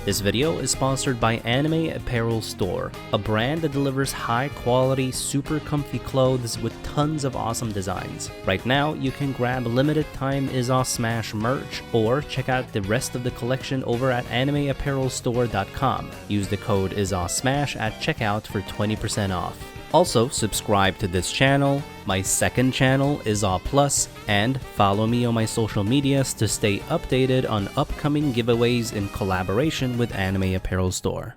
This video is sponsored by Anime Apparel Store, a brand that delivers high-quality, super comfy clothes with tons of awesome designs. Right now, you can grab limited-time IzAwSmash merch or check out the rest of the collection over at animeapparelstore.com. Use the code IzAwSmash at checkout for 20% off. Also, subscribe to this channel, my second channel, IzawPlus, and follow me on my social medias to stay updated on upcoming giveaways in collaboration with Anime Apparel Store.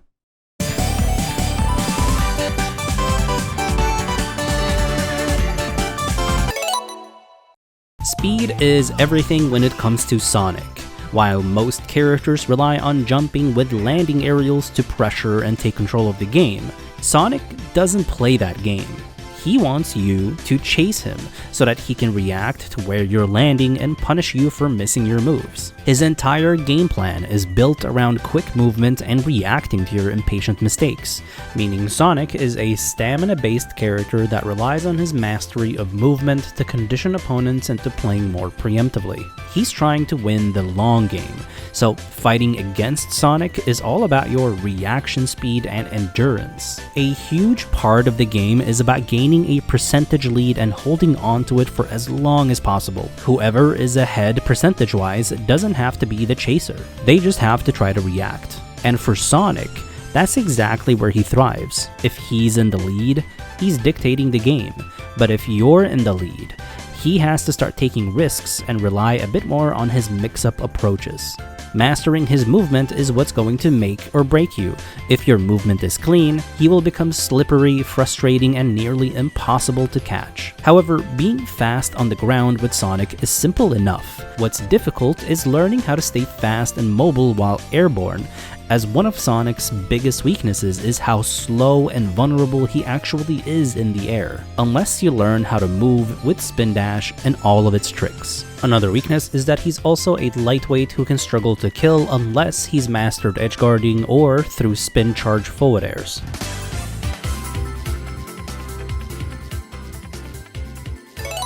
Speed is everything when it comes to Sonic. While most characters rely on jumping with landing aerials to pressure and take control of the game, Sonic doesn't play that game. He wants you to chase him so that he can react to where you're landing and punish you for missing your moves. His entire game plan is built around quick movement and reacting to your impatient mistakes, meaning Sonic is a stamina-based character that relies on his mastery of movement to condition opponents into playing more preemptively. He's trying to win the long game, so fighting against Sonic is all about your reaction speed and endurance. A huge part of the game is about gaining a percentage lead and holding on to it for as long as possible. Whoever is ahead percentage-wise doesn't have to be the chaser. They just have to try to react. And for Sonic, that's exactly where he thrives. If he's in the lead, he's dictating the game. But if you're in the lead, he has to start taking risks and rely a bit more on his mix-up approaches. Mastering his movement is what's going to make or break you. If your movement is clean, he will become slippery, frustrating, and nearly impossible to catch. However, being fast on the ground with Sonic is simple enough. What's difficult is learning how to stay fast and mobile while airborne, as one of Sonic's biggest weaknesses is how slow and vulnerable he actually is in the air, unless you learn how to move with Spin Dash and all of its tricks. Another weakness is that he's also a lightweight who can struggle to kill unless he's mastered Edgeguarding or through spin charge forward airs.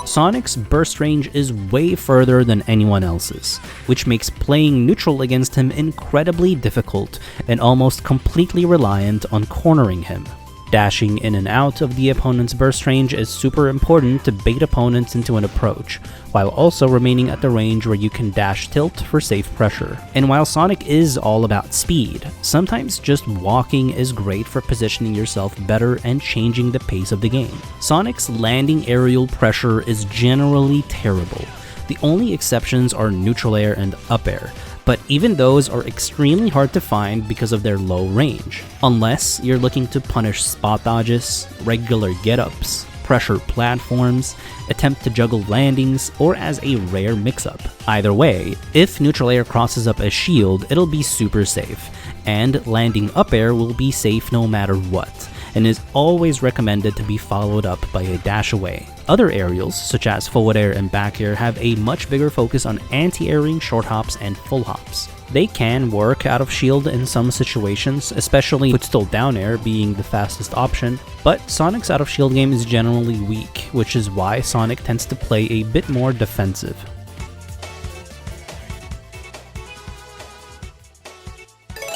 Sonic's burst range is way further than anyone else's, which makes playing neutral against him incredibly difficult and almost completely reliant on cornering him. Dashing in and out of the opponent's burst range is super important to bait opponents into an approach, while also remaining at the range where you can dash tilt for safe pressure. And while Sonic is all about speed, sometimes just walking is great for positioning yourself better and changing the pace of the game. Sonic's landing aerial pressure is generally terrible. The only exceptions are neutral air and up air, but even those are extremely hard to find because of their low range, unless you're looking to punish spot dodges, regular get-ups, pressure platforms, attempt to juggle landings, or as a rare mix-up. Either way, if neutral air crosses up a shield, it'll be super safe, and landing up air will be safe no matter what, and is always recommended to be followed up by a dash away. Other aerials, such as forward air and back air, have a much bigger focus on anti-airing short hops and full hops. They can work out of shield in some situations, especially with still down air being the fastest option, but Sonic's out of shield game is generally weak, which is why Sonic tends to play a bit more defensive.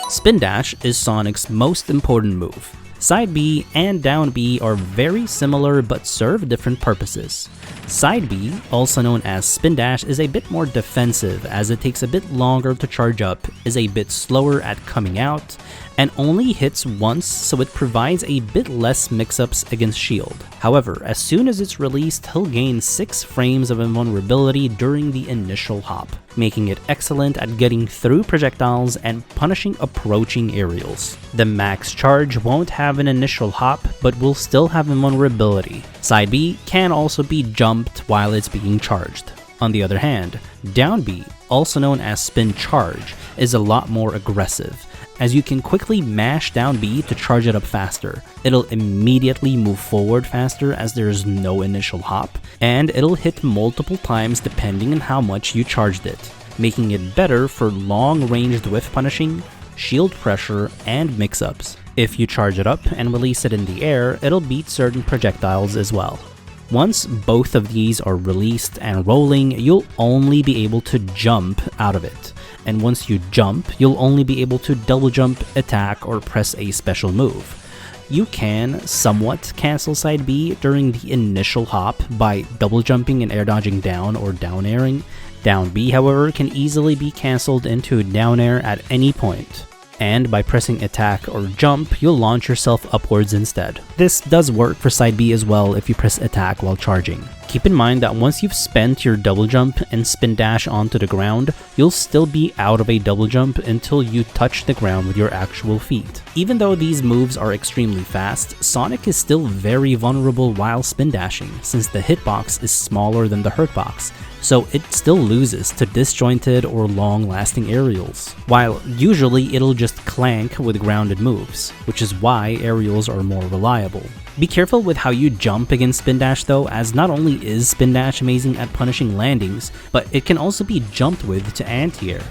Spin Dash is Sonic's most important move. Side B and down B are very similar but serve different purposes. Side B, also known as Spin Dash, is a bit more defensive as it takes a bit longer to charge up, is a bit slower at coming out, and only hits once, so it provides a bit less mix-ups against shield. However, as soon as it's released, he'll gain 6 frames of invulnerability during the initial hop, making it excellent at getting through projectiles and punishing approaching aerials. The max charge won't have an initial hop, but will still have invulnerability. Side B can also be jumped while it's being charged. On the other hand, down B, also known as Spin Charge, is a lot more aggressive, as you can quickly mash down B to charge it up faster. It'll immediately move forward faster as there's no initial hop, and it'll hit multiple times depending on how much you charged it, making it better for long-ranged whiff punishing, shield pressure, and mix-ups. If you charge it up and release it in the air, it'll beat certain projectiles as well. Once both of these are released and rolling, you'll only be able to jump out of it, and once you jump, you'll only be able to double jump, attack, or press a special move. You can somewhat cancel side B during the initial hop by double jumping and air dodging down or down airing. Down B, however, can easily be cancelled into down air at any point. And by pressing attack or jump, you'll launch yourself upwards instead. This does work for side B as well if you press attack while charging. Keep in mind that once you've spent your double jump and spin dash onto the ground, you'll still be out of a double jump until you touch the ground with your actual feet. Even though these moves are extremely fast, Sonic is still very vulnerable while spin dashing, since the hitbox is smaller than the hurtbox, so it still loses to disjointed or long-lasting aerials, while usually it'll just clank with grounded moves, which is why aerials are more reliable. Be careful with how you jump against spin dash though, as not only is spin dash amazing at punishing landings, but it can also be jumped with to anti-air.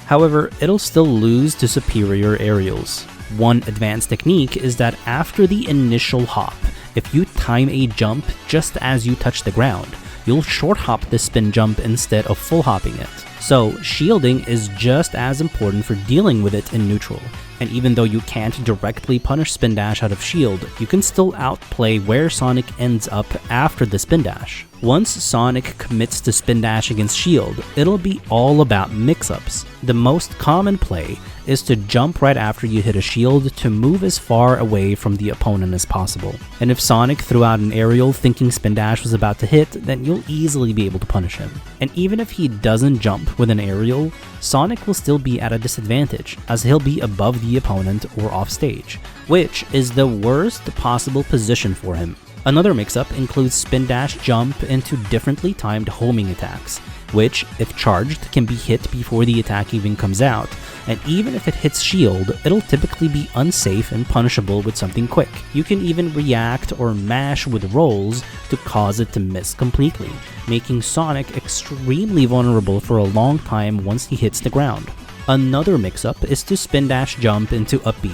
However, it'll still lose to superior aerials. One advanced technique is that after the initial hop, if you time a jump just as you touch the ground, you'll short hop the spin jump instead of full hopping it. So shielding is just as important for dealing with it in neutral, and even though you can't directly punish spin dash out of shield, you can still outplay where Sonic ends up after the spin dash. Once Sonic commits to spin dash against shield, it'll be all about mix-ups. The most common play is to jump right after you hit a shield to move as far away from the opponent as possible. And if Sonic threw out an aerial thinking spin dash was about to hit, then you'll easily be able to punish him. And even if he doesn't jump with an aerial, Sonic will still be at a disadvantage, as he'll be above the opponent or off stage, which is the worst possible position for him. Another mix-up includes spin dash jump into differently timed homing attacks, which, if charged, can be hit before the attack even comes out, and even if it hits shield, it'll typically be unsafe and punishable with something quick. You can even react or mash with rolls to cause it to miss completely, making Sonic extremely vulnerable for a long time once he hits the ground. Another mix-up is to spin dash jump into up B,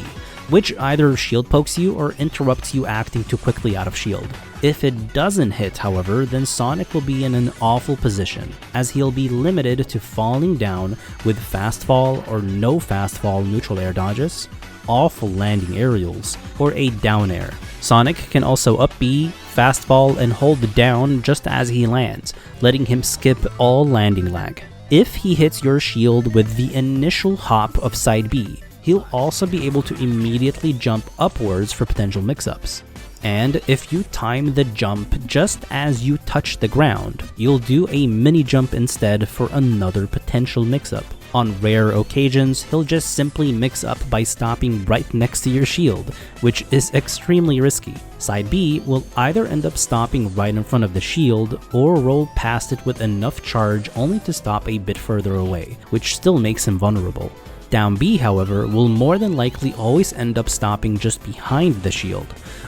which either shield pokes you or interrupts you acting too quickly out of shield. If it doesn't hit, however, then Sonic will be in an awful position, as he'll be limited to falling down with fast fall or no fast fall neutral air dodges, awful landing aerials, or a down air. Sonic can also up B, fast fall, and hold down just as he lands, letting him skip all landing lag. If he hits your shield with the initial hop of side B, he'll also be able to immediately jump upwards for potential mix-ups. And if you time the jump just as you touch the ground, you'll do a mini jump instead for another potential mix-up. On rare occasions, he'll just simply mix up by stopping right next to your shield, which is extremely risky. Side B will either end up stopping right in front of the shield or roll past it with enough charge only to stop a bit further away, which still makes him vulnerable. Down B, however, will more than likely always end up stopping just behind the shield,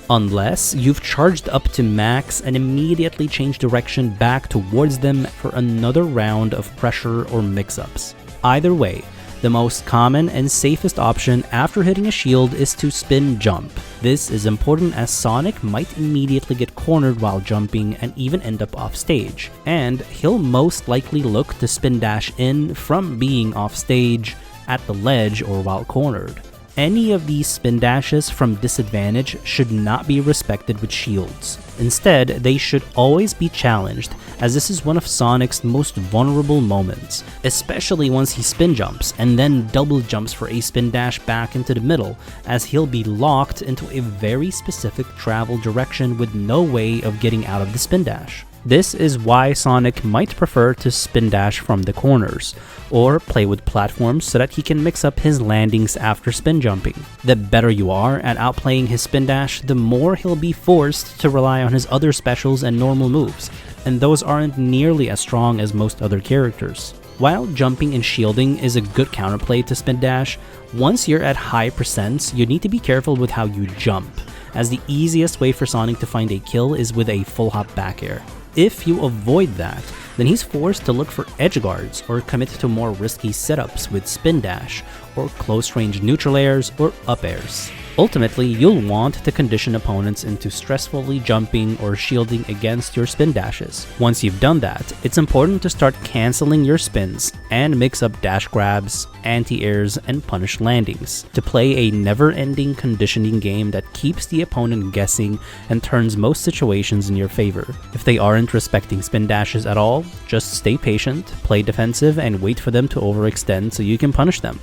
unless you've charged up to max and immediately change direction back towards them for another round of pressure or mix-ups. Either way, the most common and safest option after hitting a shield is to spin jump. This is important as Sonic might immediately get cornered while jumping and even end up off stage, and he'll most likely look to spin dash in from being off stage, at the ledge, or while cornered. Any of these spin dashes from disadvantage should not be respected with shields. Instead, they should always be challenged, as this is one of Sonic's most vulnerable moments, especially once he spin jumps and then double jumps for a spin dash back into the middle, as he'll be locked into a very specific travel direction with no way of getting out of the spin dash. This is why Sonic might prefer to spin dash from the corners, or play with platforms so that he can mix up his landings after spin jumping. The better you are at outplaying his spin dash, the more he'll be forced to rely on his other specials and normal moves, and those aren't nearly as strong as most other characters. While jumping and shielding is a good counterplay to spin dash, once you're at high percents, you need to be careful with how you jump, as the easiest way for Sonic to find a kill is with a full hop back air. If you avoid that, then he's forced to look for edge guards or commit to more risky setups with spin dash, or close-range neutral airs, or up airs. Ultimately, you'll want to condition opponents into stressfully jumping or shielding against your spin dashes. Once you've done that, it's important to start cancelling your spins and mix up dash grabs, anti-airs, and punish landings to play a never-ending conditioning game that keeps the opponent guessing and turns most situations in your favor. If they aren't respecting spin dashes at all, just stay patient, play defensive, and wait for them to overextend so you can punish them.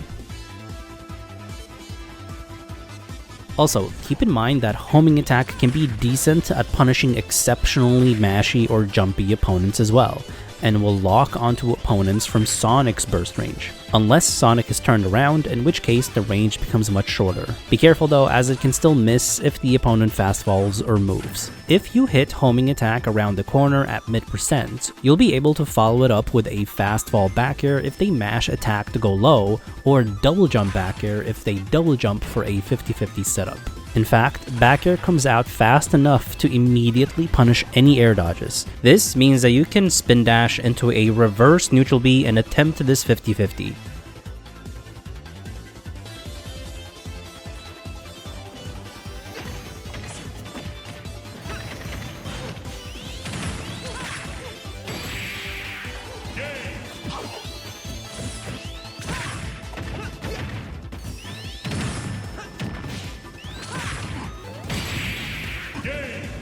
Also, keep in mind that homing attack can be decent at punishing exceptionally mashy or jumpy opponents as well, and will lock onto opponents from Sonic's burst range, unless Sonic is turned around, in which case the range becomes much shorter. Be careful though, as it can still miss if the opponent fast falls or moves. If you hit homing attack around the corner at mid%, you'll be able to follow it up with a fast fall back air if they mash attack to go low, or double jump back air if they double jump for a 50-50 setup. In fact, back air comes out fast enough to immediately punish any air dodges. This means that you can spin dash into a reverse neutral B and attempt this 50-50.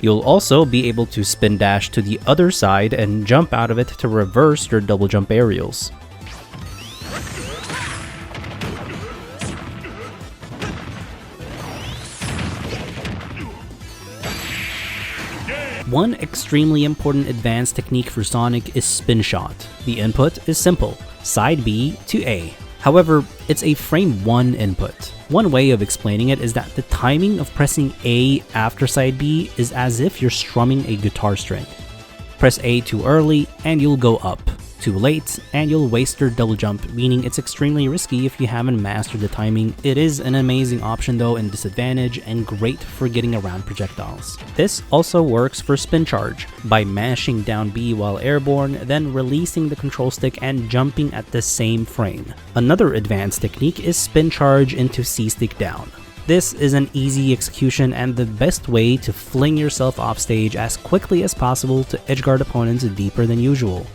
You'll also be able to spin dash to the other side and jump out of it to reverse your double jump aerials. One extremely important advanced technique for Sonic is spin shot. The input is simple, side B to A. However, it's a frame 1 input. One way of explaining it is that the timing of pressing A after side B is as if you're strumming a guitar string. Press A too early and you'll go up. Too late and you'll waste your double jump, meaning it's extremely risky if you haven't mastered the timing. It is an amazing option though in disadvantage and great for getting around projectiles. This also works for spin charge, by mashing down B while airborne, then releasing the control stick and jumping at the same frame. Another advanced technique is spin charge into C stick down. This is an easy execution and the best way to fling yourself off stage as quickly as possible to edgeguard opponents deeper than usual.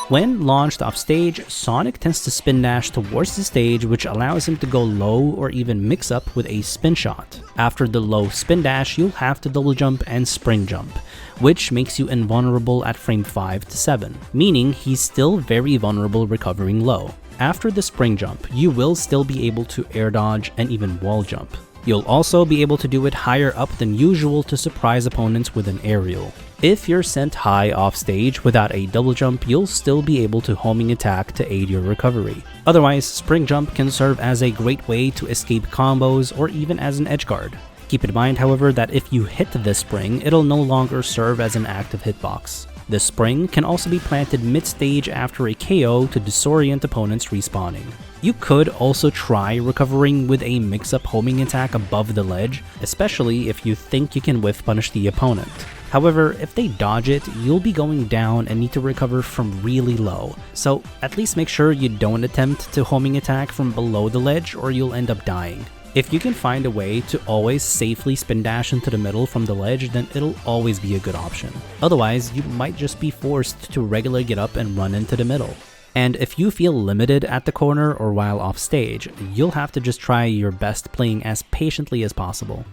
When launched off stage, Sonic tends to spin dash towards the stage, which allows him to go low or even mix up with a spin shot. After the low spin dash, you'll have to double jump and spring jump, which makes you invulnerable at frame 5 to 7, meaning he's still very vulnerable recovering low. After the spring jump, you will still be able to air dodge and even wall jump. You'll also be able to do it higher up than usual to surprise opponents with an aerial. If you're sent high off stage without a double jump, you'll still be able to homing attack to aid your recovery. Otherwise, spring jump can serve as a great way to escape combos or even as an edge guard. Keep in mind, however, that if you hit this spring, it'll no longer serve as an active hitbox. This spring can also be planted mid-stage after a KO to disorient opponents respawning. You could also try recovering with a mix-up homing attack above the ledge, especially if you think you can whiff punish the opponent. However, if they dodge it, you'll be going down and need to recover from really low, so at least make sure you don't attempt to homing attack from below the ledge or you'll end up dying. If you can find a way to always safely spin dash into the middle from the ledge, then it'll always be a good option. Otherwise, you might just be forced to regularly get up and run into the middle. And if you feel limited at the corner or while off stage, you'll have to just try your best playing as patiently as possible.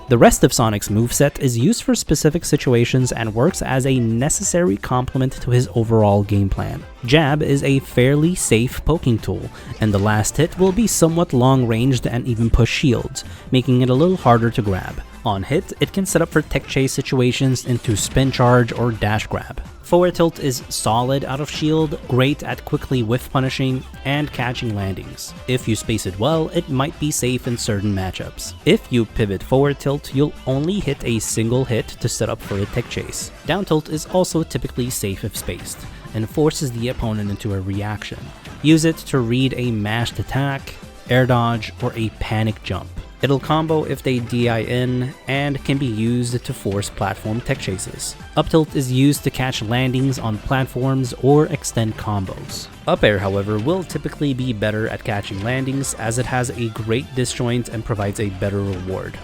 The rest of Sonic's moveset is used for specific situations and works as a necessary complement to his overall game plan. Jab is a fairly safe poking tool, and the last hit will be somewhat long-ranged and even push shields, making it a little harder to grab. On hit, it can set up for tech chase situations into spin charge or dash grab. Forward tilt is solid out of shield, great at quickly whiff punishing and catching landings. If you space it well, it might be safe in certain matchups. If you pivot forward tilt, you'll only hit a single hit to set up for a tech chase. Down tilt is also typically safe if spaced, and forces the opponent into a reaction. Use it to read a mashed attack, air dodge, or a panic jump. It'll combo if they DI in, and can be used to force platform tech chases. Up tilt is used to catch landings on platforms or extend combos. Up air, however, will typically be better at catching landings as it has a great disjoint and provides a better reward.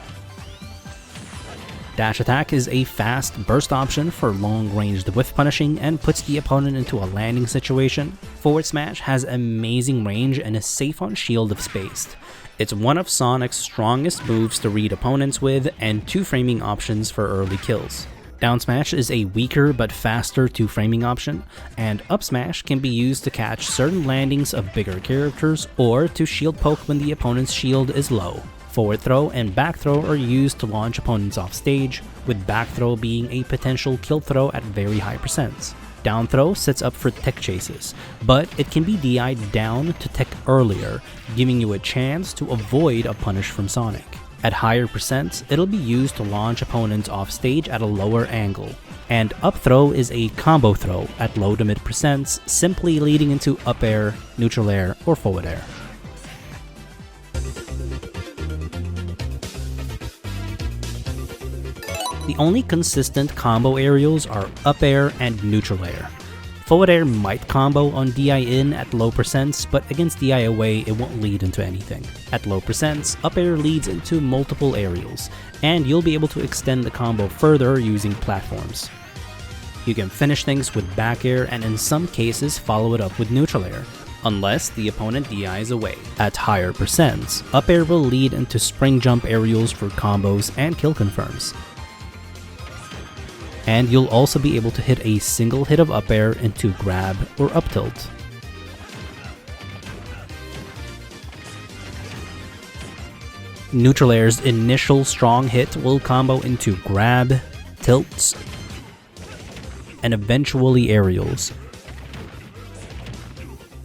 Dash attack is a fast burst option for long-ranged whiff punishing and puts the opponent into a landing situation. Forward smash has amazing range and is safe on shield if spaced. It's one of Sonic's strongest moves to read opponents with, and 2-framing options for early kills. Down smash is a weaker but faster 2-framing option, and up smash can be used to catch certain landings of bigger characters or to shield poke when the opponent's shield is low. Forward throw and back throw are used to launch opponents off stage, with back throw being a potential kill throw at very high percents. Down throw sets up for tech chases, but it can be DI'd down to tech earlier, giving you a chance to avoid a punish from Sonic. At higher percents, it'll be used to launch opponents off stage at a lower angle. And up throw is a combo throw at low to mid percents, simply leading into up air, neutral air, or forward air. The only consistent combo aerials are up air and neutral air. Forward air might combo on DI in at low percents, but against DI away it won't lead into anything. At low percents, up air leads into multiple aerials, and you'll be able to extend the combo further using platforms. You can finish things with back air and in some cases follow it up with neutral air, unless the opponent DIs away. At higher percents, up air will lead into spring jump aerials for combos and kill confirms. And you'll also be able to hit a single hit of up air into grab or up tilt. Neutral air's initial strong hit will combo into grab, tilts, and eventually aerials.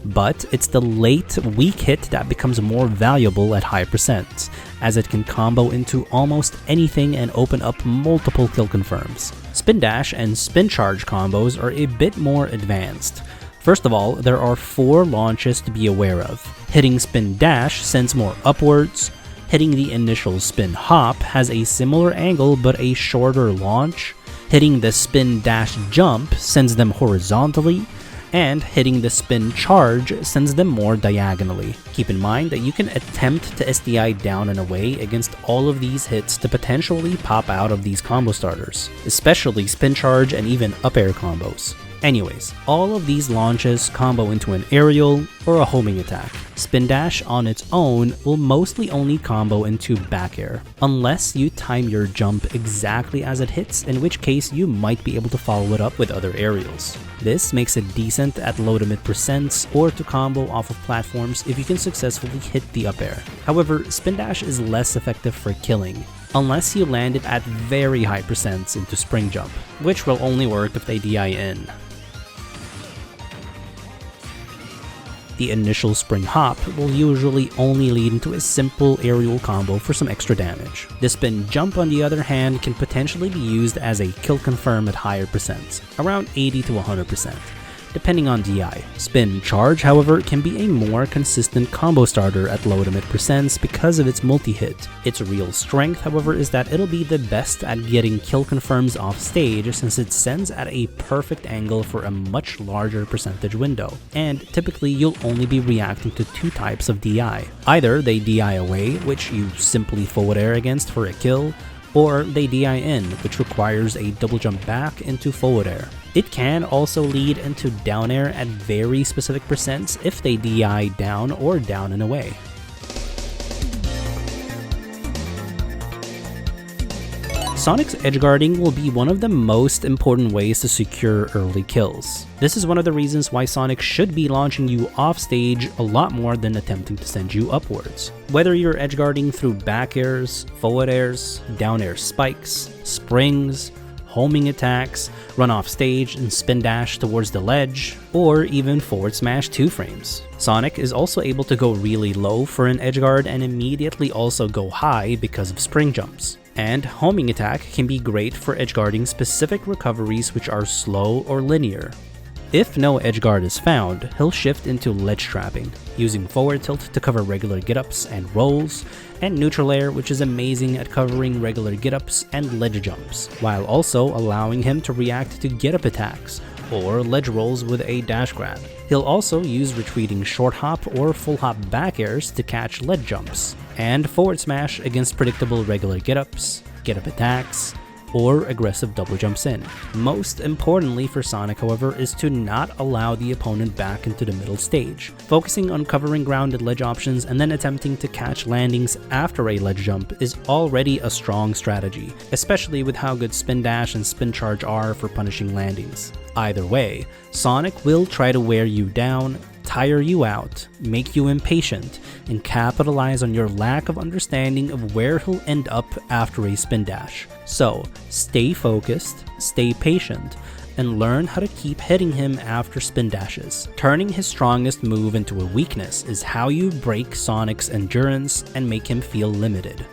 But it's the late, weak hit that becomes more valuable at high percents, as it can combo into almost anything and open up multiple kill confirms. Spin dash and spin charge combos are a bit more advanced. First of all, there are 4 launches to be aware of. Hitting spin dash sends more upwards, hitting the initial spin hop has a similar angle but a shorter launch, hitting the spin dash jump sends them horizontally, and hitting the spin charge sends them more diagonally. Keep in mind that you can attempt to SDI down and away against all of these hits to potentially pop out of these combo starters, especially spin charge and even up air combos. Anyways, all of these launches combo into an aerial or a homing attack. Spin dash on its own will mostly only combo into back air, unless you time your jump exactly as it hits, in which case you might be able to follow it up with other aerials. This makes it decent at low to mid percents or to combo off of platforms if you can successfully hit the up air. However, spin dash is less effective for killing, unless you land it at very high percents into spring jump, which will only work if they DI in. The initial spring hop will usually only lead into a simple aerial combo for some extra damage. The spin jump, on the other hand, can potentially be used as a kill confirm at higher percents, around 80 to 100%, depending on DI. Spin charge, however, can be a more consistent combo starter at low to mid percents because of its multi-hit. Its real strength, however, is that it'll be the best at getting kill confirms off stage since it sends at a perfect angle for a much larger percentage window. And typically you'll only be reacting to 2 types of DI. Either they DI away, which you simply forward air against for a kill, or they DI in, which requires a double jump back into forward air. It can also lead into down air at very specific percents if they DI down or down and away. Sonic's edgeguarding will be one of the most important ways to secure early kills. This is one of the reasons why Sonic should be launching you off stage a lot more than attempting to send you upwards. Whether you're edgeguarding through back airs, forward airs, down air spikes, springs, homing attacks, run off stage and spin dash towards the ledge, or even forward smash 2 frames. Sonic is also able to go really low for an edgeguard and immediately also go high because of spring jumps. And homing attack can be great for edgeguarding specific recoveries which are slow or linear. If no edgeguard is found, he'll shift into ledge trapping, using forward tilt to cover regular get-ups and rolls, and neutral air, which is amazing at covering regular get-ups and ledge jumps, while also allowing him to react to get-up attacks, or ledge rolls with a dash grab. He'll also use retreating short hop or full hop back airs to catch ledge jumps, and forward smash against predictable regular get-ups, get-up attacks, or aggressive double jumps in. Most importantly for Sonic, however, is to not allow the opponent back into the middle stage, focusing on covering grounded ledge options and then attempting to catch landings after a ledge jump is already a strong strategy, especially with how good spin dash and spin charge are for punishing landings. Either way, Sonic will try to wear you down, tire you out, make you impatient, and capitalize on your lack of understanding of where he'll end up after a spin dash. So, stay focused, stay patient, and learn how to keep hitting him after spin dashes. Turning his strongest move into a weakness is how you break Sonic's endurance and make him feel limited.